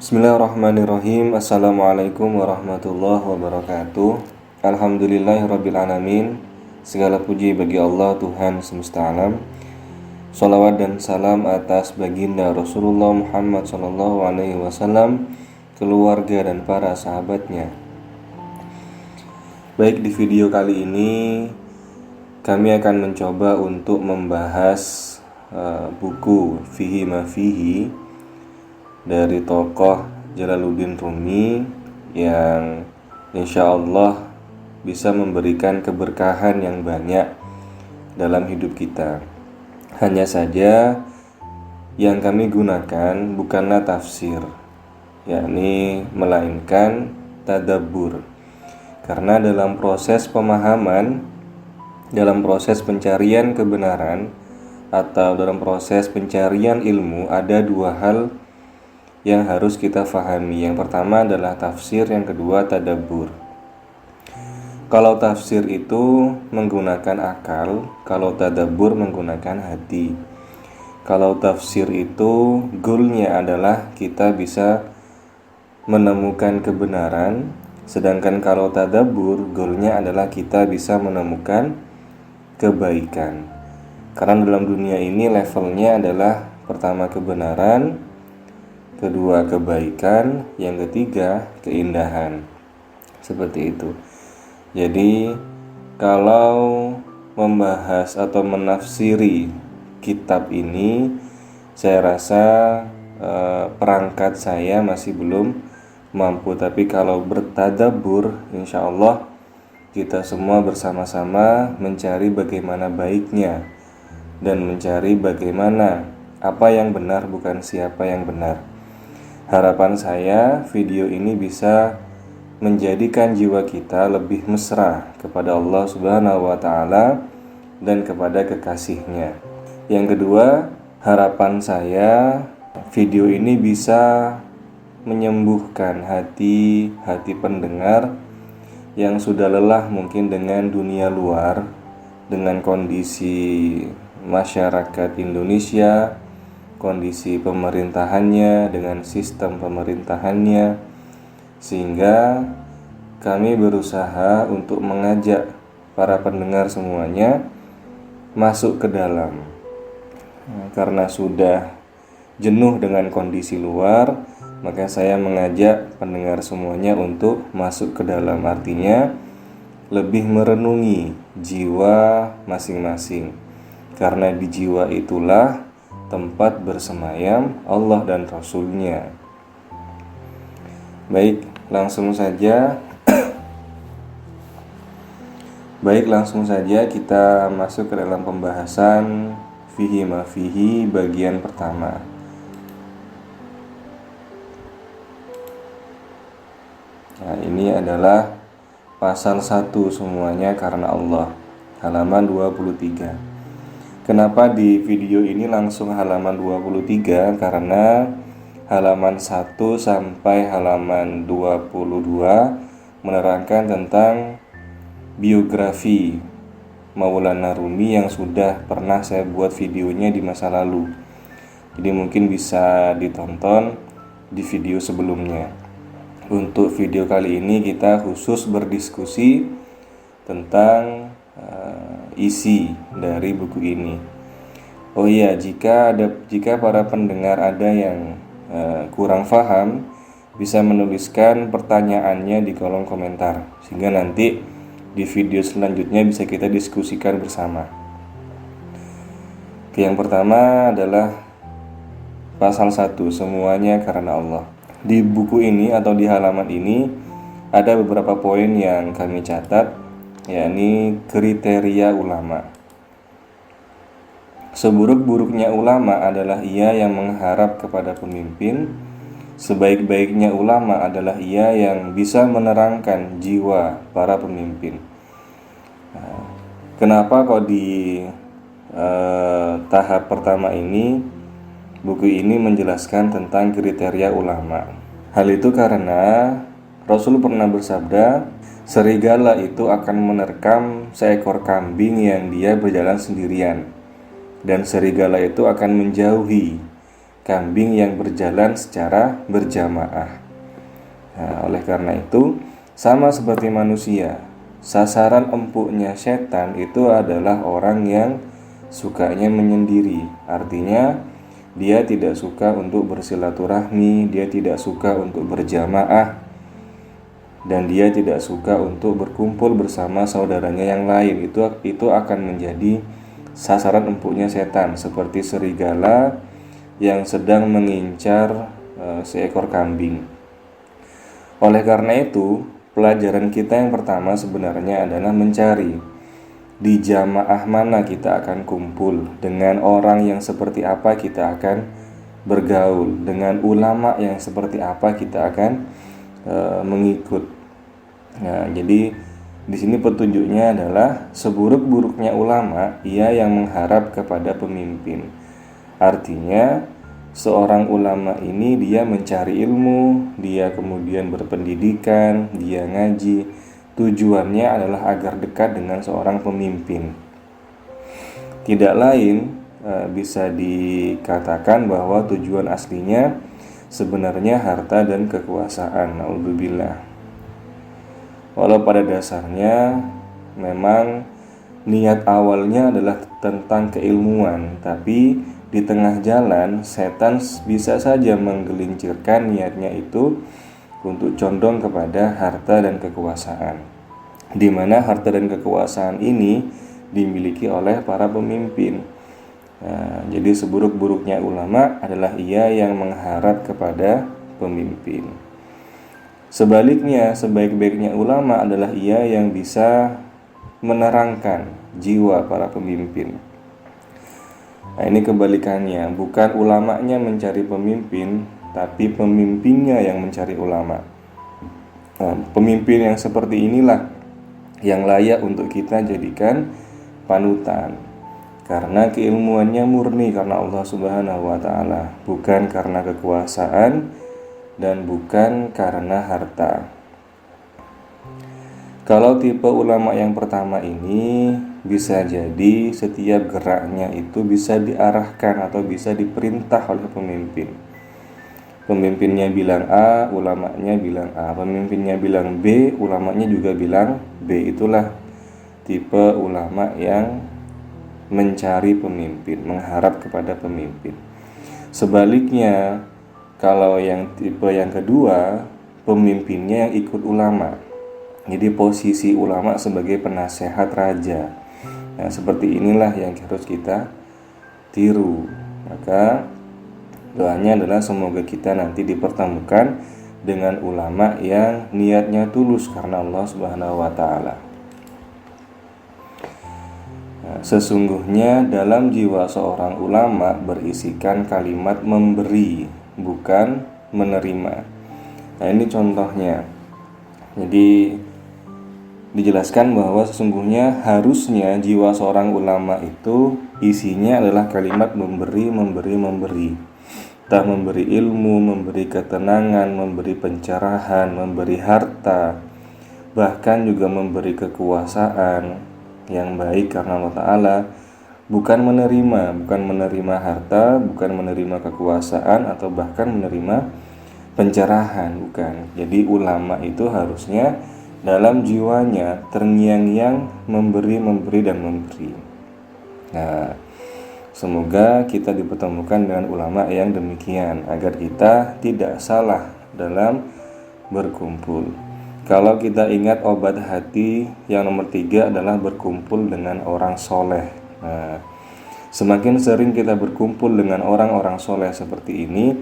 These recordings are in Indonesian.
Bismillahirrahmanirrahim. Assalamualaikum warahmatullahi wabarakatuh. Alhamdulillahirrabbilalamin. Segala puji bagi Allah Tuhan semesta alam. Salawat dan salam atas baginda Rasulullah Muhammad SAW, keluarga dan para sahabatnya. Baik, di video kali ini kami akan mencoba untuk membahas buku Fihi Ma Fihi dari tokoh Jalaluddin Rumi yang insya Allah bisa memberikan keberkahan yang banyak dalam hidup kita. Hanya saja yang kami gunakan bukanlah tafsir, yakni melainkan tadabbur. Karena dalam proses pemahaman, dalam proses pencarian kebenaran atau dalam proses pencarian ilmu, ada dua hal yang harus kita fahami. Yang pertama adalah tafsir, yang kedua tadabbur. Kalau tafsir itu menggunakan akal, kalau tadabbur menggunakan hati. Kalau tafsir itu goalnya adalah kita bisa menemukan kebenaran, sedangkan kalau tadabbur goalnya adalah kita bisa menemukan kebaikan. Karena dalam dunia ini levelnya adalah pertama kebenaran, kedua kebaikan, yang ketiga keindahan. Seperti itu. Jadi kalau membahas atau menafsiri kitab ini, saya rasa perangkat saya masih belum mampu. Tapi kalau bertadabbur, insya Allah kita semua bersama-sama mencari bagaimana baiknya dan mencari bagaimana apa yang benar, bukan siapa yang benar. Harapan saya video ini bisa menjadikan jiwa kita lebih mesra kepada Allah Subhanahu wa Ta'ala dan kepada kekasihnya. Yang kedua, harapan saya video ini bisa menyembuhkan hati pendengar yang sudah lelah mungkin dengan dunia luar, dengan kondisi masyarakat Indonesia, kondisi pemerintahannya, dengan sistem pemerintahannya, sehingga kami berusaha untuk mengajak para pendengar semuanya masuk ke dalam. Karena sudah jenuh dengan kondisi luar, maka saya mengajak pendengar semuanya untuk masuk ke dalam, artinya lebih merenungi jiwa masing-masing. Karena di jiwa itulah tempat bersemayam Allah dan Rasulnya. Baik, langsung saja kita masuk ke dalam pembahasan Fihi Ma Fihi bagian pertama. Nah, ini adalah pasal 1 semuanya karena Allah, halaman 23. Kenapa di video ini langsung halaman 23? Karena halaman 1 sampai halaman 22 menerangkan tentang biografi Maulana Rumi yang sudah pernah saya buat videonya di masa lalu. Jadi mungkin bisa ditonton di video sebelumnya. Untuk video kali ini kita khusus berdiskusi tentang isi dari buku ini. Oh iya, jika para pendengar ada yang kurang paham, bisa menuliskan pertanyaannya di kolom komentar, sehingga nanti di video selanjutnya bisa kita diskusikan bersama. Yang pertama adalah pasal 1, semuanya karena Allah. Di buku ini atau di halaman ini ada beberapa poin yang kami catat, yakni kriteria ulama. Seburuk-buruknya ulama adalah ia yang mengharap kepada pemimpin. Sebaik-baiknya ulama adalah ia yang bisa menerangkan jiwa para pemimpin. Kenapa kok di tahap pertama ini buku ini menjelaskan tentang kriteria ulama? Hal itu karena Rasul pernah bersabda, serigala itu akan menerkam seekor kambing yang dia berjalan sendirian, dan serigala itu akan menjauhi kambing yang berjalan secara berjamaah. Nah, oleh karena itu, sama seperti manusia, sasaran empuknya setan itu adalah orang yang sukanya menyendiri. Artinya, dia tidak suka untuk bersilaturahmi, dia tidak suka untuk berjamaah, dan dia tidak suka untuk berkumpul bersama saudaranya yang lain. Itu akan menjadi sasaran empuknya setan, seperti serigala yang sedang mengincar seekor kambing. Oleh karena itu, pelajaran kita yang pertama sebenarnya adalah mencari di jamaah mana kita akan kumpul, dengan orang yang seperti apa kita akan bergaul, dengan ulama yang seperti apa kita akan mengikut. Nah, jadi di sini petunjuknya adalah seburuk-buruknya ulama ia yang mengharap kepada pemimpin. Artinya seorang ulama ini dia mencari ilmu, dia kemudian berpendidikan, dia ngaji. Tujuannya adalah agar dekat dengan seorang pemimpin. Tidak lain bisa dikatakan bahwa tujuan aslinya sebenarnya harta dan kekuasaan. Naudzubillah. Walau pada dasarnya memang niat awalnya adalah tentang keilmuan, tapi di tengah jalan setan bisa saja menggelincirkan niatnya itu untuk condong kepada harta dan kekuasaan, di mana harta dan kekuasaan ini dimiliki oleh para pemimpin. Nah, jadi seburuk-buruknya ulama adalah ia yang mengharap kepada pemimpin. Sebaliknya, sebaik-baiknya ulama adalah ia yang bisa menerangkan jiwa para pemimpin. Nah, ini kebalikannya, bukan ulamanya mencari pemimpin, tapi pemimpinnya yang mencari ulama. Nah, pemimpin yang seperti inilah yang layak untuk kita jadikan panutan, karena keilmuannya murni karena Allah Subhanahu wa Ta'ala, bukan karena kekuasaan dan bukan karena harta. Kalau tipe ulama yang pertama ini, bisa jadi setiap geraknya itu bisa diarahkan atau bisa diperintah oleh pemimpin. Pemimpinnya bilang A, ulamanya bilang A. Pemimpinnya bilang B, ulamanya juga bilang B. Itulah tipe ulama yang mencari pemimpin, mengharap kepada pemimpin. Sebaliknya, kalau yang tipe yang kedua, pemimpinnya yang ikut ulama. Jadi posisi ulama sebagai penasehat raja. Nah, seperti inilah yang harus kita tiru. Maka doanya adalah semoga kita nanti dipertemukan dengan ulama yang niatnya tulus karena Allah Subhanahu wa Ta'ala. Nah, sesungguhnya dalam jiwa seorang ulama berisikan kalimat memberi, bukan menerima. Nah, ini contohnya. Jadi dijelaskan bahwa sesungguhnya harusnya jiwa seorang ulama itu isinya adalah kalimat memberi. Entah memberi ilmu, memberi ketenangan, memberi pencerahan, memberi harta, bahkan juga memberi kekuasaan yang baik karena Allah Ta'ala. Bukan menerima harta, bukan menerima kekuasaan, atau bahkan menerima pencerahan, bukan. Jadi ulama itu harusnya dalam jiwanya terngiang-ngiang memberi dan memberi. Nah, semoga kita dipertemukan dengan ulama yang demikian agar kita tidak salah dalam berkumpul. Kalau kita ingat obat hati yang nomor 3 adalah berkumpul dengan orang soleh. Nah, semakin sering kita berkumpul dengan orang-orang soleh seperti ini,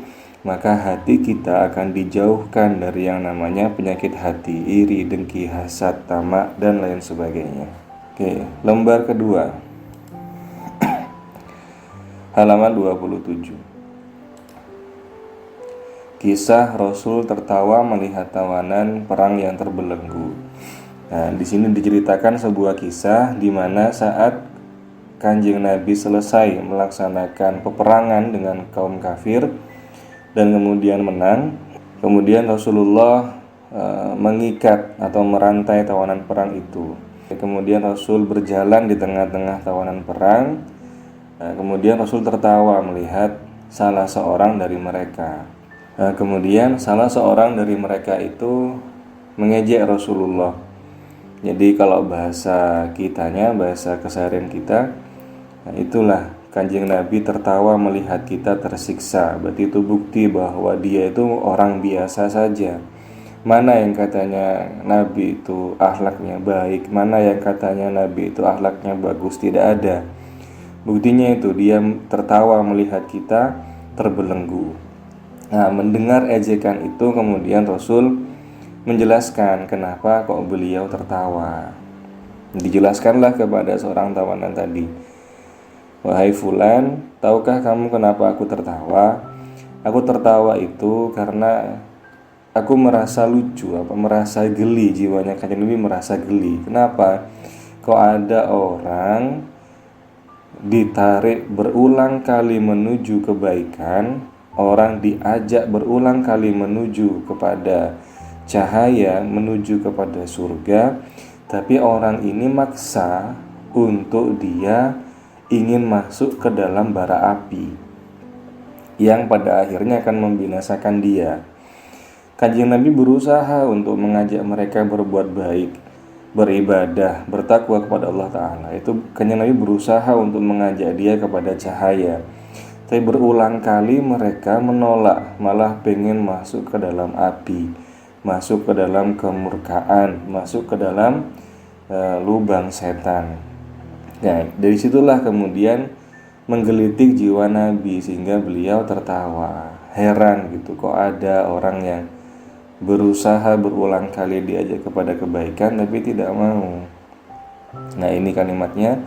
maka hati kita akan dijauhkan dari yang namanya penyakit hati, iri, dengki, hasad, tamak, dan lain sebagainya. Oke, lembar kedua. Halaman 27. Kisah Rasul tertawa melihat tawanan perang yang terbelenggu. Nah, di sini diceritakan sebuah kisah di mana saat Kanjeng Nabi selesai melaksanakan peperangan dengan kaum kafir dan kemudian menang, kemudian Rasulullah mengikat atau merantai tawanan perang itu. Kemudian Rasul berjalan di tengah-tengah tawanan perang. Kemudian Rasul tertawa melihat salah seorang dari mereka. Nah, kemudian salah seorang dari mereka itu mengejek Rasulullah. Jadi kalau bahasa kitanya, bahasa keseharian kita, nah itulah Kanjeng Nabi tertawa melihat kita tersiksa. Berarti itu bukti bahwa dia itu orang biasa saja. Mana yang katanya Nabi itu akhlaknya baik, mana yang katanya Nabi itu akhlaknya bagus, tidak ada. Buktinya itu dia tertawa melihat kita terbelenggu. Nah, mendengar ejekan itu kemudian Rasul menjelaskan kenapa kok beliau tertawa. Dijelaskanlah kepada seorang tawanan tadi. Wahai fulan, tahukah kamu kenapa aku tertawa? Aku tertawa itu karena aku merasa lucu, merasa geli, jiwanya Kanjeng Nabi merasa geli. Kenapa? Kok ada orang ditarik berulang kali menuju kebaikan, orang diajak berulang kali menuju kepada cahaya, menuju kepada surga, tapi orang ini maksa untuk dia ingin masuk ke dalam bara api yang pada akhirnya akan membinasakan dia. Kanjeng Nabi berusaha untuk mengajak mereka berbuat baik, beribadah, bertakwa kepada Allah Ta'ala. Itu Kanjeng Nabi berusaha untuk mengajak dia kepada cahaya. Tapi berulang kali mereka menolak, malah pengen masuk ke dalam api, masuk ke dalam kemurkaan, masuk ke dalam lubang setan. Nah, dari situlah kemudian menggelitik jiwa Nabi sehingga beliau tertawa. Heran gitu, kok ada orang yang berusaha berulang kali diajak kepada kebaikan tapi tidak mau. Nah, ini kalimatnya,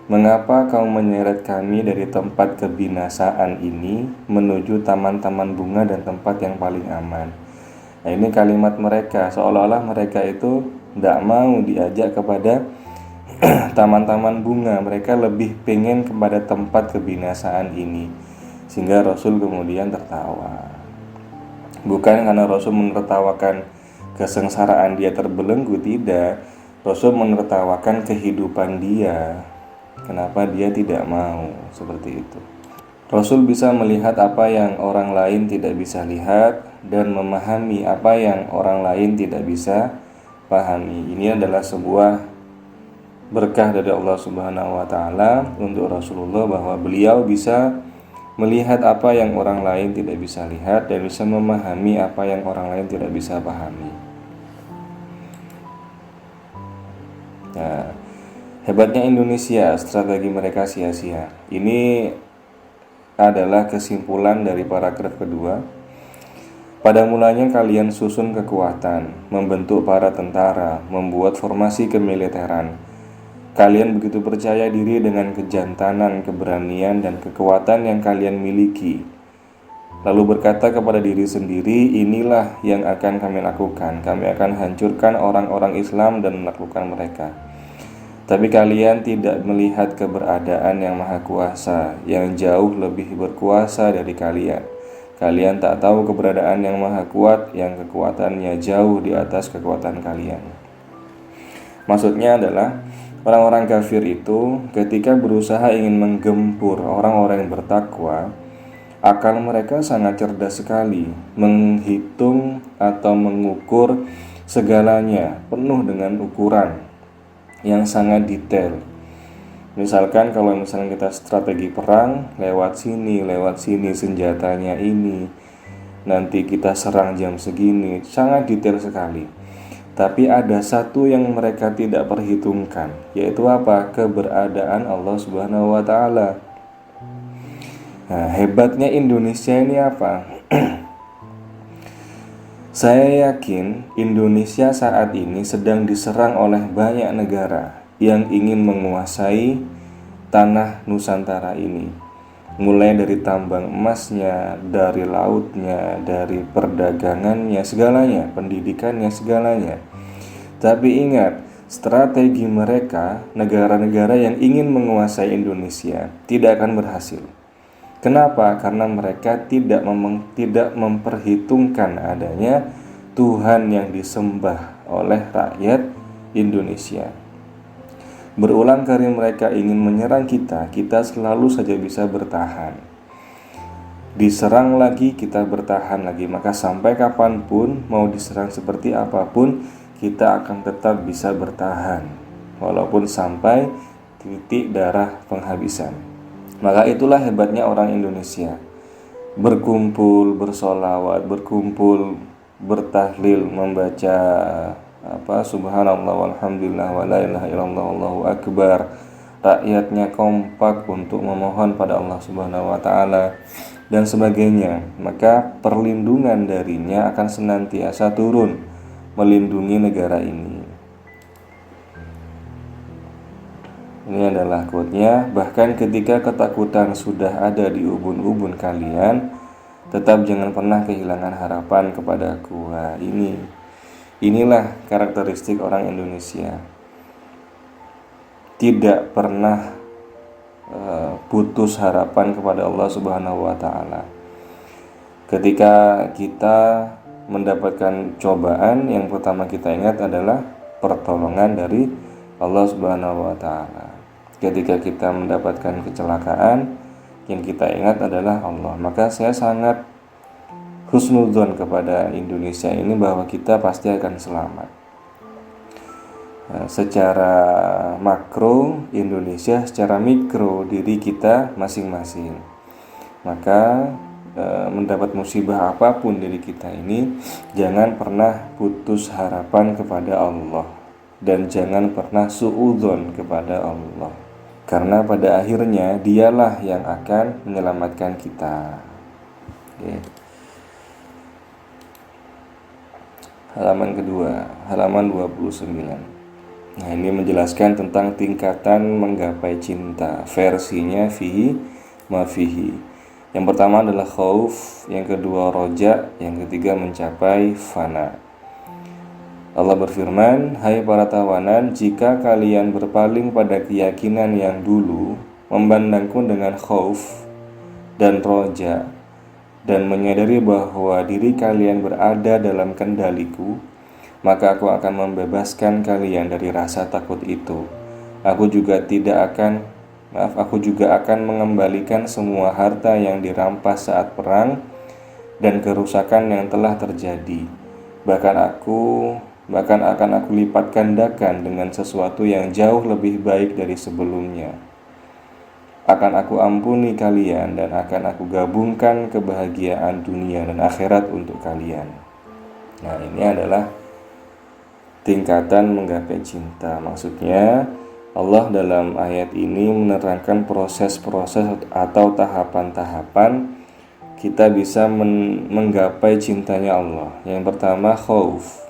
mengapa kau menyeret kami dari tempat kebinasaan ini menuju taman-taman bunga dan tempat yang paling aman. Nah, ini kalimat mereka, seolah-olah mereka itu tidak mau diajak kepada taman-taman bunga, mereka lebih pengen kepada tempat kebinasaan ini. Sehingga Rasul kemudian tertawa. Bukan karena Rasul menertawakan kesengsaraan dia terbelenggu, tidak. Rasul menertawakan kehidupan dia. Kenapa dia tidak mau seperti itu. Rasul bisa melihat apa yang orang lain tidak bisa lihat dan memahami apa yang orang lain tidak bisa pahami. Ini adalah sebuah berkah dari Allah Subhanahu wa Ta'ala untuk Rasulullah, bahwa beliau bisa melihat apa yang orang lain tidak bisa lihat dan bisa memahami apa yang orang lain tidak bisa pahami. Nah, hebatnya Indonesia, strategi mereka sia-sia. Ini adalah kesimpulan dari paragraf kedua. Pada mulanya kalian susun kekuatan, membentuk para tentara, membuat formasi kemiliteran. Kalian begitu percaya diri dengan kejantanan, keberanian, dan kekuatan yang kalian miliki. Lalu berkata kepada diri sendiri, inilah yang akan kami lakukan. Kami akan hancurkan orang-orang Islam dan menaklukkan mereka. Tapi kalian tidak melihat keberadaan yang maha kuasa, yang jauh lebih berkuasa dari kalian. Kalian tak tahu keberadaan yang maha kuat, yang kekuatannya jauh di atas kekuatan kalian. Maksudnya adalah, orang-orang kafir itu ketika berusaha ingin menggempur orang-orang yang bertakwa, akal mereka sangat cerdas sekali, menghitung atau mengukur segalanya, penuh dengan ukuran yang sangat detail. Misalkan kalau misalnya kita strategi perang, lewat sini senjatanya ini, nanti kita serang jam segini, sangat detail sekali. Tapi ada satu yang mereka tidak perhitungkan, yaitu apa? Keberadaan Allah Subhanahu wa Ta'ala. Nah, hebatnya Indonesia ini apa? Saya yakin Indonesia saat ini sedang diserang oleh banyak negara yang ingin menguasai tanah Nusantara ini. Mulai dari tambang emasnya, dari lautnya, dari perdagangannya, segalanya, pendidikannya, segalanya. Tapi ingat, strategi mereka, negara-negara yang ingin menguasai Indonesia, tidak akan berhasil. Kenapa? Karena mereka tidak memperhitungkan adanya Tuhan yang disembah oleh rakyat Indonesia. Berulang kali mereka ingin menyerang kita, kita selalu saja bisa bertahan. diserang lagi kita bertahan lagi. Maka sampai kapanpun, mau diserang seperti apapun, kita akan tetap bisa bertahan walaupun sampai titik darah penghabisan. Maka itulah hebatnya orang Indonesia, berkumpul bersolawat, berkumpul bertahlil, membaca subhanallah walhamdulillah wa la ilaha illallah wallahu akbar. Rakyatnya kompak untuk memohon pada Allah Subhanahu wa taala dan sebagainya. Maka perlindungan darinya akan senantiasa turun melindungi negara ini. Ini adalah quote-nya. Bahkan ketika ketakutan sudah ada di ubun-ubun kalian, tetap jangan pernah kehilangan harapan kepadaku. Wah, inilah karakteristik orang Indonesia. Tidak pernah putus harapan kepada Allah Subhanahu wa taala. Ketika kita mendapatkan cobaan, yang pertama kita ingat adalah pertolongan dari Allah Subhanahu wa taala. Ketika kita mendapatkan kecelakaan, yang kita ingat adalah Allah. Maka saya sangat husnudzon kepada Indonesia ini bahwa kita pasti akan selamat. Secara makro Indonesia, secara mikro diri kita masing-masing. Maka mendapat musibah apapun diri kita ini, jangan pernah putus harapan kepada Allah dan jangan pernah suudzon kepada Allah, karena pada akhirnya dialah yang akan menyelamatkan kita. Oke. Halaman kedua, halaman 29. Nah, ini menjelaskan tentang tingkatan menggapai cinta. Versinya fihi ma fihi. Yang pertama adalah khauf, yang kedua roja, yang ketiga mencapai fana. Allah berfirman, hai para tawanan, jika kalian berpaling pada keyakinan yang dulu, memandangku dengan khauf dan roja, dan menyadari bahwa diri kalian berada dalam kendaliku, maka aku akan membebaskan kalian dari rasa takut itu. Aku juga akan mengembalikan semua harta yang dirampas saat perang dan kerusakan yang telah terjadi. Bahkan akan aku lipat gandakan dengan sesuatu yang jauh lebih baik dari sebelumnya. Akan aku ampuni kalian dan akan aku gabungkan kebahagiaan dunia dan akhirat untuk kalian. Nah, ini adalah tingkatan menggapai cinta. Maksudnya Allah dalam ayat ini menerangkan proses-proses atau tahapan-tahapan kita bisa menggapai cintanya Allah. Yang pertama khauf,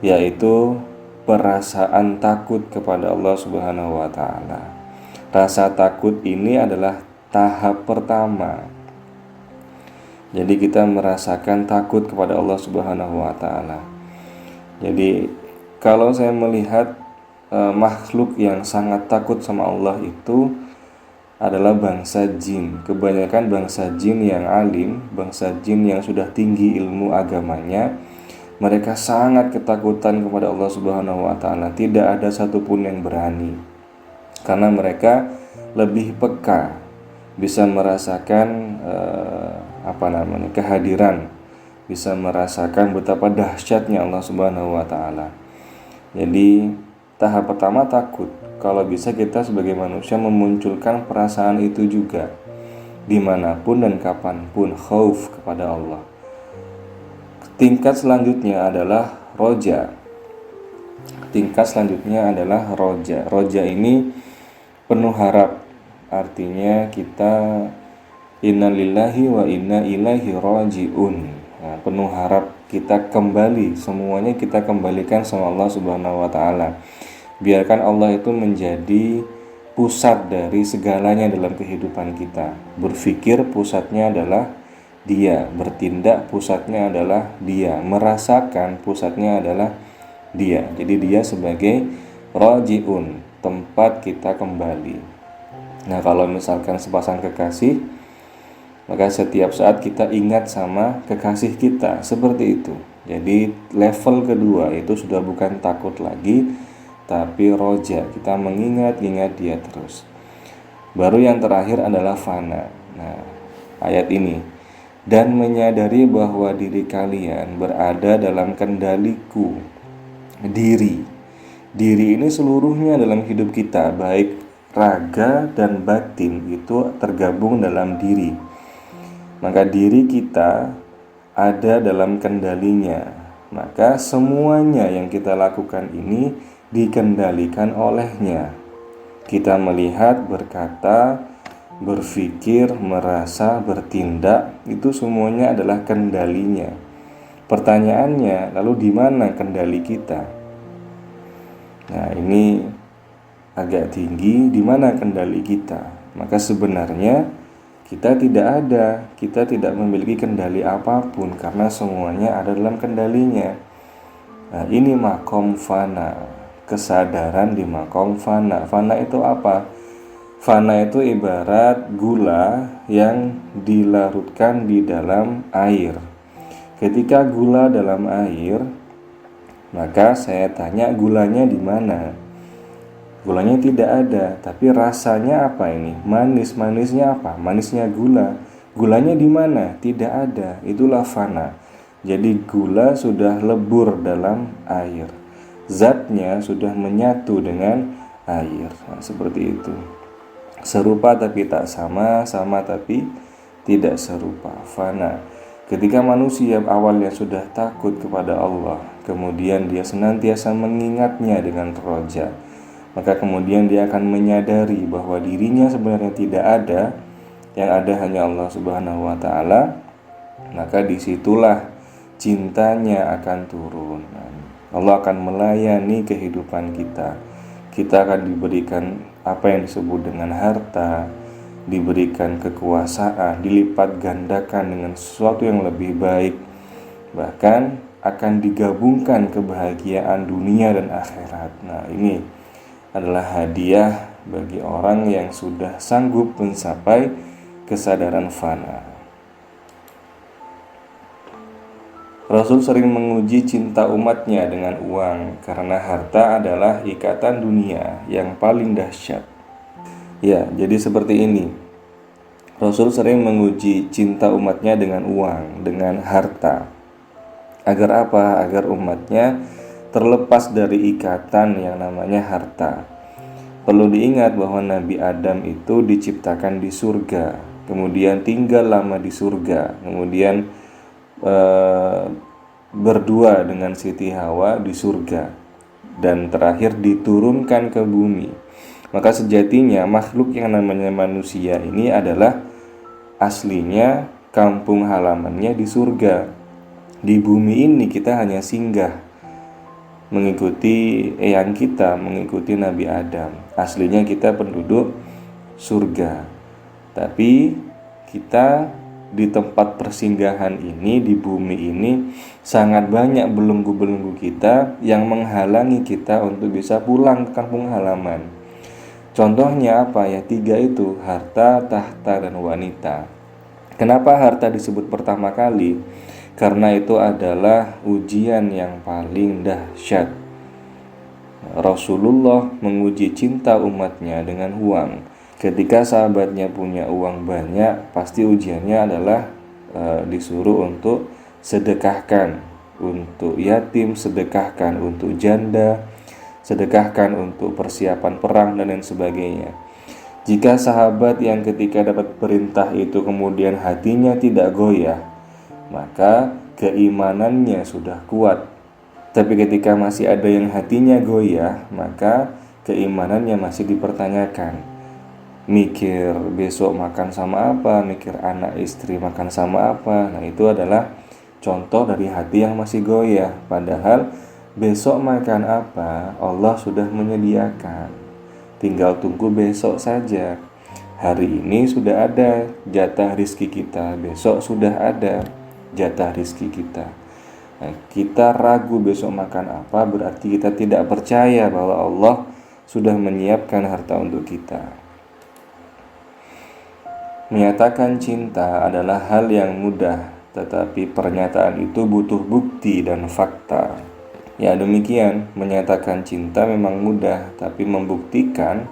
yaitu perasaan takut kepada Allah Subhanahu wa taala. Rasa takut ini adalah tahap pertama. Jadi kita merasakan takut kepada Allah Subhanahu wa taala. Jadi kalau saya melihat makhluk yang sangat takut sama Allah itu adalah bangsa jin. Kebanyakan bangsa jin yang alim, bangsa jin yang sudah tinggi ilmu agamanya, mereka sangat ketakutan kepada Allah Subhanahu wa taala. Tidak ada satupun yang berani. Karena mereka lebih peka, bisa merasakan kehadiran, bisa merasakan betapa dahsyatnya Allah Subhanahu wa taala. Jadi tahap pertama takut. Kalau bisa kita sebagai manusia memunculkan perasaan itu juga dimanapun dan kapanpun, khauf kepada Allah. Tingkat selanjutnya adalah roja. Roja ini penuh harap. Artinya kita inna lillahi wa inna ilaihi raji'un. Nah, penuh harap, kita kembali, semuanya kita kembalikan sama Allah Subhanahu wa taala. Biarkan Allah itu menjadi pusat dari segalanya dalam kehidupan kita. Berpikir pusatnya adalah Dia, bertindak pusatnya adalah Dia, merasakan pusatnya adalah Dia. Jadi Dia sebagai rajiun, tempat kita kembali. Nah, kalau misalkan sepasang kekasih, maka setiap saat kita ingat sama kekasih kita, seperti itu. Jadi level kedua itu sudah bukan takut lagi, tapi roja, kita mengingat dia terus. Baru yang terakhir adalah fana. Nah, ayat ini. Dan menyadari bahwa diri kalian berada dalam kendaliku. Diri ini seluruhnya dalam hidup kita, baik raga dan batin itu tergabung dalam diri. Maka diri kita ada dalam kendalinya. Maka semuanya yang kita lakukan ini dikendalikan olehnya. Kita melihat, berkata, berpikir, merasa, bertindak, itu semuanya adalah kendalinya. Pertanyaannya, lalu di mana kendali kita? Nah, ini agak tinggi, di mana kendali kita? Maka sebenarnya kita tidak memiliki kendali apapun karena semuanya ada dalam kendalinya. Nah, ini makom fana, kesadaran di makom fana. Fana itu apa? Fana itu ibarat gula yang dilarutkan di dalam air. Ketika gula dalam air, maka saya tanya gulanya di mana? Gulanya tidak ada, tapi rasanya apa ini? Manisnya apa? Manisnya gula. Gulanya di mana? Tidak ada. Itulah fana. Jadi gula sudah lebur dalam air. Zatnya sudah menyatu dengan air. Nah, seperti itu. Serupa tapi tak sama, sama tapi tidak serupa. Fana. Ketika manusia awalnya sudah takut kepada Allah, kemudian dia senantiasa mengingatnya dengan roja, maka kemudian dia akan menyadari bahwa dirinya sebenarnya tidak ada, yang ada hanya Allah Subhanahu wa Ta'ala. Maka disitulah cintanya akan turun. Allah akan melayani kehidupan kita. Kita akan diberikan apa yang disebut dengan harta, diberikan kekuasaan, dilipat gandakan dengan sesuatu yang lebih baik. Bahkan akan digabungkan kebahagiaan dunia dan akhirat. Nah, ini adalah hadiah bagi orang yang sudah sanggup mencapai kesadaran fana. Rasul sering menguji cinta umatnya dengan uang karena harta adalah ikatan dunia yang paling dahsyat. Ya, jadi seperti ini. Rasul sering menguji cinta umatnya dengan uang, dengan harta. Agar apa? Agar umatnya terlepas dari ikatan yang namanya harta. Perlu diingat bahwa Nabi Adam itu diciptakan di surga, kemudian tinggal lama di surga, kemudian berdua dengan Siti Hawa di surga, dan terakhir diturunkan ke bumi. Maka sejatinya makhluk yang namanya manusia ini adalah aslinya kampung halamannya di surga. Di bumi ini kita hanya singgah, mengikuti eyang kita, mengikuti Nabi Adam. Aslinya kita penduduk surga. Tapi kita di tempat persinggahan ini, di bumi ini, sangat banyak belenggu-belenggu kita yang menghalangi kita untuk bisa pulang ke kampung halaman. Contohnya apa ya? 3 itu, harta, tahta, dan wanita. Kenapa harta disebut pertama kali? Karena itu adalah ujian yang paling dahsyat. Rasulullah menguji cinta umatnya dengan uang. Ketika sahabatnya punya uang banyak, pasti ujiannya adalah disuruh untuk sedekahkan untuk yatim, sedekahkan untuk janda, sedekahkan untuk persiapan perang dan lain sebagainya. Jika sahabat yang ketika dapat perintah itu kemudian hatinya tidak goyah, maka keimanannya sudah kuat. Tapi ketika masih ada yang hatinya goyah, maka keimanannya masih dipertanyakan. Mikir besok makan sama apa, mikir anak istri makan sama apa. Nah, itu adalah contoh dari hati yang masih goyah. Padahal besok makan apa Allah sudah menyediakan, tinggal tunggu besok saja. Hari ini sudah ada jatah rizki kita, besok sudah ada jatah rizki kita. Nah, kita ragu besok makan apa, berarti kita tidak percaya bahwa Allah sudah menyiapkan harta untuk kita. Menyatakan cinta adalah hal yang mudah, tetapi pernyataan itu butuh bukti dan fakta. Ya demikian, menyatakan cinta memang mudah, tapi membuktikan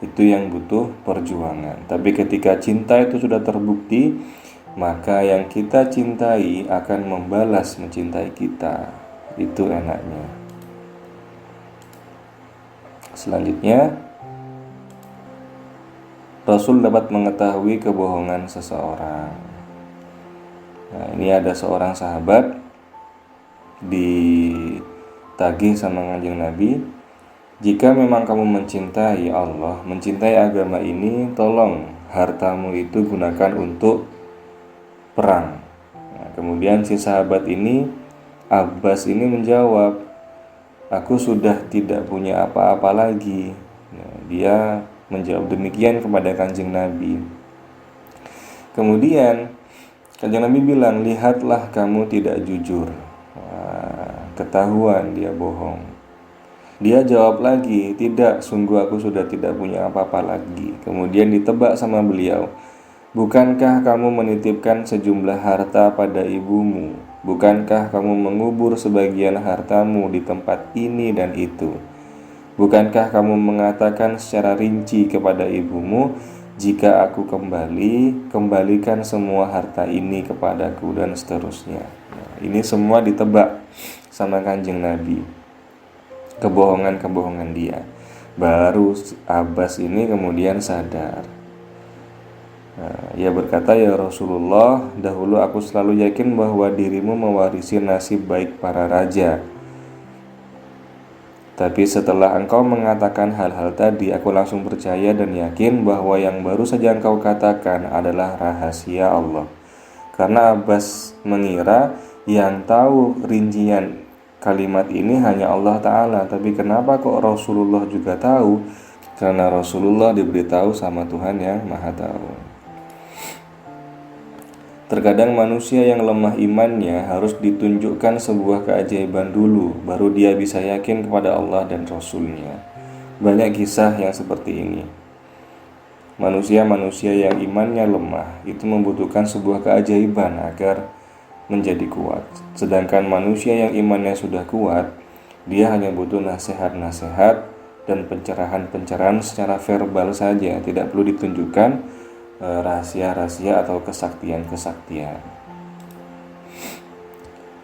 Itu yang butuh perjuangan. Tapi ketika cinta itu sudah terbukti, maka yang kita cintai akan membalas mencintai kita. Itu enaknya. Selanjutnya, Rasul dapat mengetahui kebohongan seseorang. Nah, ini ada seorang sahabat ditagih sama Kanjeng Nabi, jika memang kamu mencintai Allah, mencintai agama ini, tolong hartamu itu gunakan untuk perang. Nah, kemudian si sahabat ini, Abbas ini menjawab, aku sudah tidak punya apa-apa lagi. Nah, dia menjawab demikian kepada Kanjeng Nabi. Kemudian Kanjeng Nabi bilang, lihatlah kamu tidak jujur. Wah, ketahuan dia bohong. Dia jawab lagi, tidak, sungguh aku sudah tidak punya apa-apa lagi. Kemudian ditebak sama beliau, bukankah kamu menitipkan sejumlah harta pada ibumu? Bukankah kamu mengubur sebagian hartamu di tempat ini dan itu? Bukankah kamu mengatakan secara rinci kepada ibumu, jika aku kembali, kembalikan semua harta ini kepadaku, dan seterusnya. Nah, ini semua ditebak sama Kanjeng Nabi, kebohongan-kebohongan dia. Baru Abbas ini kemudian sadar. Nah, ia berkata, ya Rasulullah, dahulu aku selalu yakin bahwa dirimu mewarisi nasib baik para raja. Tapi setelah engkau mengatakan hal-hal tadi, aku langsung percaya dan yakin bahwa yang baru saja engkau katakan adalah rahasia Allah. Karena Abbas mengira yang tahu rincian kalimat ini hanya Allah Ta'ala. Tapi kenapa kok Rasulullah juga tahu? Karena Rasulullah diberitahu sama Tuhan yang Maha Tahu. Terkadang manusia yang lemah imannya harus ditunjukkan sebuah keajaiban dulu, baru dia bisa yakin kepada Allah dan Rasulnya. Banyak kisah yang seperti ini. Manusia-manusia yang imannya lemah itu membutuhkan sebuah keajaiban agar menjadi kuat. Sedangkan manusia yang imannya sudah kuat, dia hanya butuh nasihat-nasihat dan pencerahan-pencerahan secara verbal saja, tidak perlu ditunjukkan rahasia-rahasia atau kesaktian-kesaktian.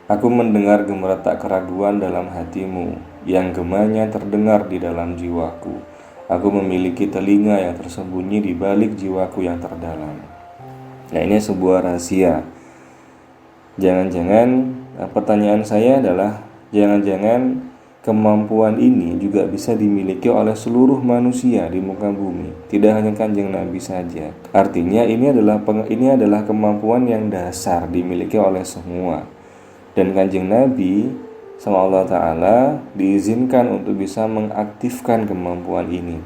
Aku mendengar gemeretak keraguan dalam hatimu, yang gemanya terdengar di dalam jiwaku. Aku memiliki telinga yang tersembunyi di balik jiwaku yang terdalam. Nah, ini sebuah rahasia. Jangan-jangan, pertanyaan saya adalah, jangan-jangan kemampuan ini juga bisa dimiliki oleh seluruh manusia di muka bumi, tidak hanya Kanjeng Nabi saja. Artinya ini adalah kemampuan yang dasar dimiliki oleh semua. Dan Kanjeng Nabi sama Allah Ta'ala diizinkan untuk bisa mengaktifkan kemampuan ini.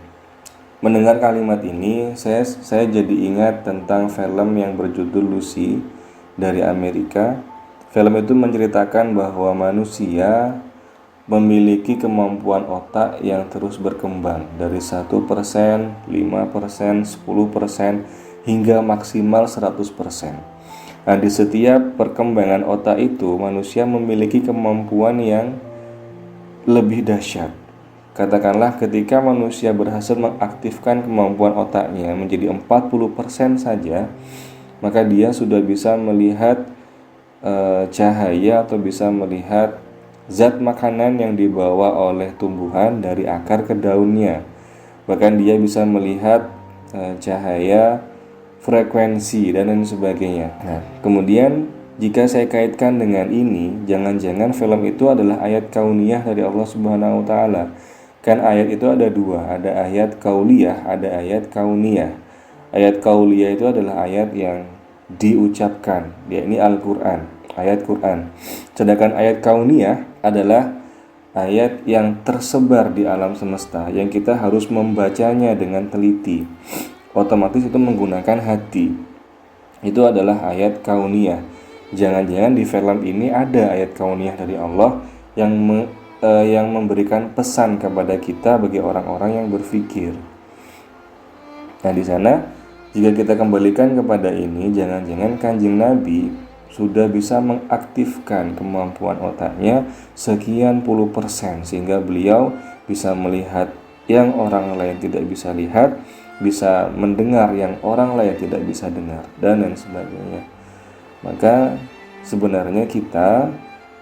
Mendengar kalimat ini, saya jadi ingat tentang film yang berjudul Lucy dari Amerika. Film itu menceritakan bahwa manusia memiliki kemampuan otak yang terus berkembang dari 1%, 5%, 10% hingga maksimal 100%. Nah, di setiap perkembangan otak itu manusia memiliki kemampuan yang lebih dahsyat. Katakanlah ketika manusia berhasil mengaktifkan kemampuan otaknya menjadi 40% saja, maka dia sudah bisa melihat cahaya atau bisa melihat zat makanan yang dibawa oleh tumbuhan dari akar ke daunnya. Bahkan dia bisa melihat cahaya, frekuensi, dan lain sebagainya. Nah, kemudian jika saya kaitkan dengan ini, jangan-jangan film itu adalah ayat kauniyah dari Allah Subhanahu wa Ta'ala. Kan ayat itu ada dua, ada ayat kauliyah, ada ayat kauniyah. Ayat kauliyah itu adalah ayat yang diucapkan, yakni Al-Quran, ayat Quran. Sedangkan ayat kauniyah adalah ayat yang tersebar di alam semesta, yang kita harus membacanya dengan teliti. Otomatis itu menggunakan hati. Itu adalah ayat kauniyah. Jangan-jangan di film ini ada ayat kauniyah dari Allah yang memberikan pesan kepada kita bagi orang-orang yang berpikir. Nah, di sana jika kita kembalikan kepada ini, jangan-jangan Kanjeng Nabi sudah bisa mengaktifkan kemampuan otaknya sekian puluh persen sehingga beliau bisa melihat yang orang lain tidak bisa lihat, bisa mendengar yang orang lain tidak bisa dengar, dan lain sebagainya. Maka sebenarnya kita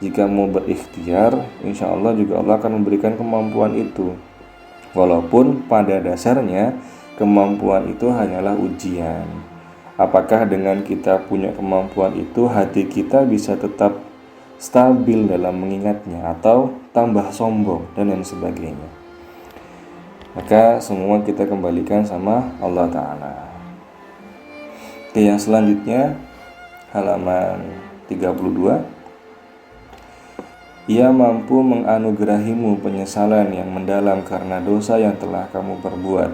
jika mau berikhtiar, insya Allah juga Allah akan memberikan kemampuan itu. Walaupun pada dasarnya kemampuan itu hanyalah ujian. Apakah dengan kita punya kemampuan itu hati kita bisa tetap stabil dalam mengingatnya atau tambah sombong dan lain sebagainya. Maka semua kita kembalikan sama Allah Ta'ala. Oke, yang selanjutnya halaman 32. Ia mampu menganugerahimu penyesalan yang mendalam karena dosa yang telah kamu perbuat,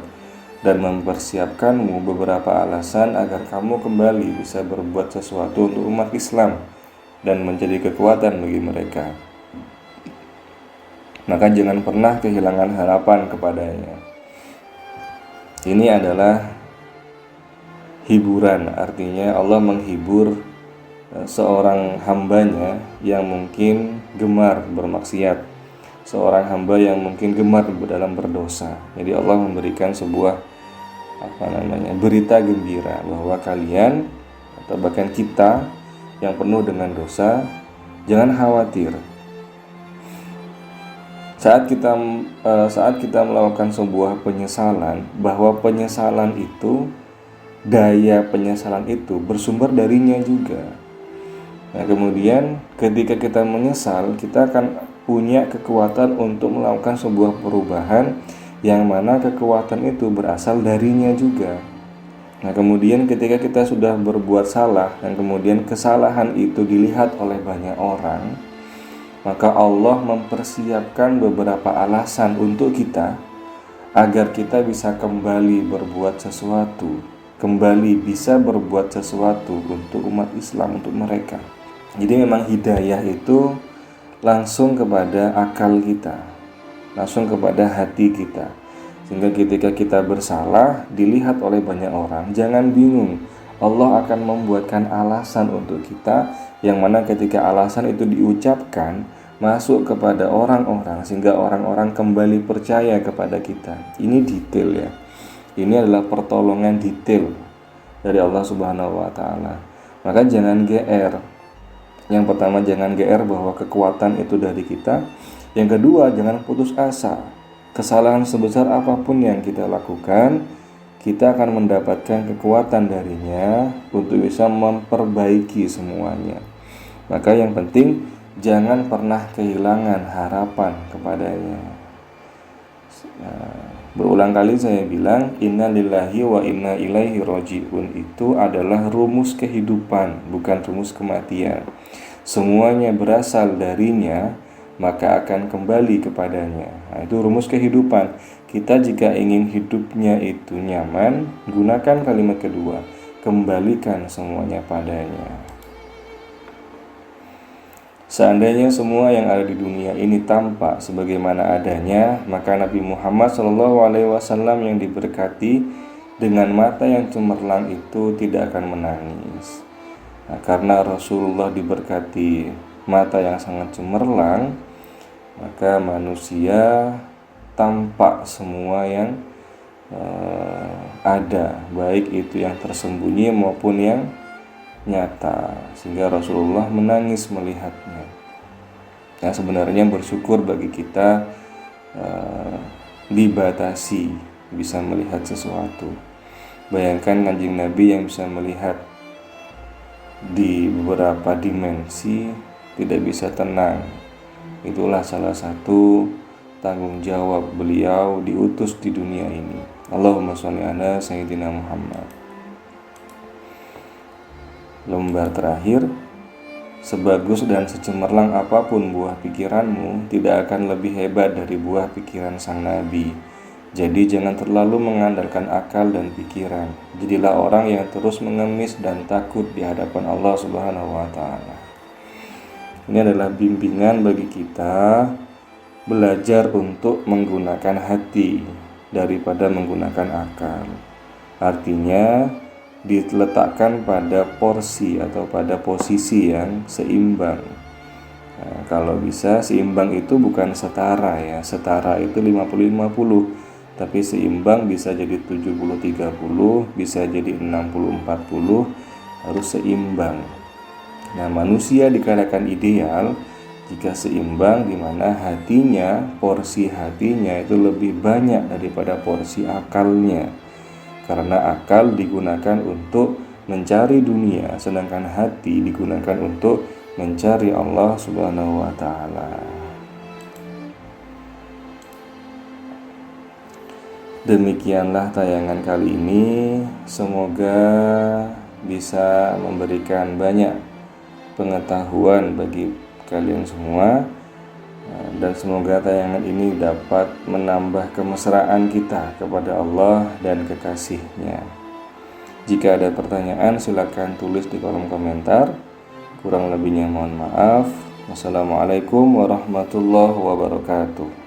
dan mempersiapkanmu beberapa alasan agar kamu kembali bisa berbuat sesuatu untuk umat Islam dan menjadi kekuatan bagi mereka. Maka jangan pernah kehilangan harapan kepadanya. Ini adalah hiburan, artinya Allah menghibur seorang hambanya yang mungkin gemar bermaksiat, seorang hamba yang mungkin gemar dalam berdosa. Jadi Allah memberikan sebuah berita gembira bahwa kalian atau bahkan kita yang penuh dengan dosa, jangan khawatir. Saat kita melakukan sebuah penyesalan, bahwa penyesalan itu, daya penyesalan itu bersumber darinya juga. Nah, kemudian ketika kita menyesal, kita akan punya kekuatan untuk melakukan sebuah perubahan yang mana kekuatan itu berasal darinya juga. Nah, kemudian ketika kita sudah berbuat salah dan kemudian kesalahan itu dilihat oleh banyak orang, maka Allah mempersiapkan beberapa alasan untuk kita agar kita bisa kembali berbuat sesuatu, kembali bisa berbuat sesuatu untuk umat Islam, untuk mereka. Jadi memang hidayah itu langsung kepada akal kita, langsung kepada hati kita. Sehingga ketika kita bersalah dilihat oleh banyak orang, jangan bingung. Allah akan membuatkan alasan untuk kita, yang mana ketika alasan itu diucapkan masuk kepada orang-orang sehingga orang-orang kembali percaya kepada kita. Ini detail ya. Ini adalah pertolongan detail dari Allah Subhanahu wa taala. Maka jangan GR. Yang pertama, jangan GR bahwa kekuatan itu dari kita. Yang kedua, jangan putus asa. Kesalahan sebesar apapun yang kita lakukan, kita akan mendapatkan kekuatan darinya untuk bisa memperbaiki semuanya. Maka yang penting, jangan pernah kehilangan harapan kepadanya. Berulang kali saya bilang, inna lillahi wa inna ilaihi raji'un itu adalah rumus kehidupan, bukan rumus kematian. Semuanya berasal darinya, maka akan kembali kepadanya. Nah, itu rumus kehidupan. Kita jika ingin hidupnya itu nyaman, gunakan kalimat kedua, kembalikan semuanya padanya. Seandainya semua yang ada di dunia ini tampak sebagaimana adanya, maka Nabi Muhammad SAW yang diberkati dengan mata yang cemerlang itu tidak akan menangis. Nah, karena Rasulullah diberkati mata yang sangat cemerlang, maka manusia tampak semua yang ada, baik itu yang tersembunyi maupun yang nyata, sehingga Rasulullah menangis melihatnya. Nah, sebenarnya bersyukur bagi kita dibatasi bisa melihat sesuatu. Bayangkan Kanjeng Nabi yang bisa melihat di beberapa dimensi, tidak bisa tenang. Itulah salah satu tanggung jawab beliau diutus di dunia ini. Allahumma sholli ala Sayyidina Muhammad. Lembar terakhir, sebagus dan secemerlang apapun buah pikiranmu, tidak akan lebih hebat dari buah pikiran sang Nabi. Jadi jangan terlalu mengandalkan akal dan pikiran. Jadilah orang yang terus mengemis dan takut di hadapan Allah Subhanahu wa taala. Ini adalah bimbingan bagi kita belajar untuk menggunakan hati daripada menggunakan akal. Artinya diletakkan pada porsi atau pada posisi yang seimbang. Nah, kalau bisa seimbang itu bukan setara ya. Setara itu 50-50. Tapi seimbang bisa jadi 70-30, bisa jadi 60-40, harus seimbang. Nah, manusia dikatakan ideal jika seimbang, di mana hatinya, porsi hatinya itu lebih banyak daripada porsi akalnya. Karena akal digunakan untuk mencari dunia, sedangkan hati digunakan untuk mencari Allah Subhanahu wa taala. Demikianlah tayangan kali ini. Semoga bisa memberikan banyak pengetahuan bagi kalian semua, dan semoga tayangan ini dapat menambah kemesraan kita kepada Allah dan kekasihnya. Jika ada pertanyaan, silakan tulis di kolom komentar. Kurang lebihnya mohon maaf. Wassalamualaikum warahmatullahi wabarakatuh.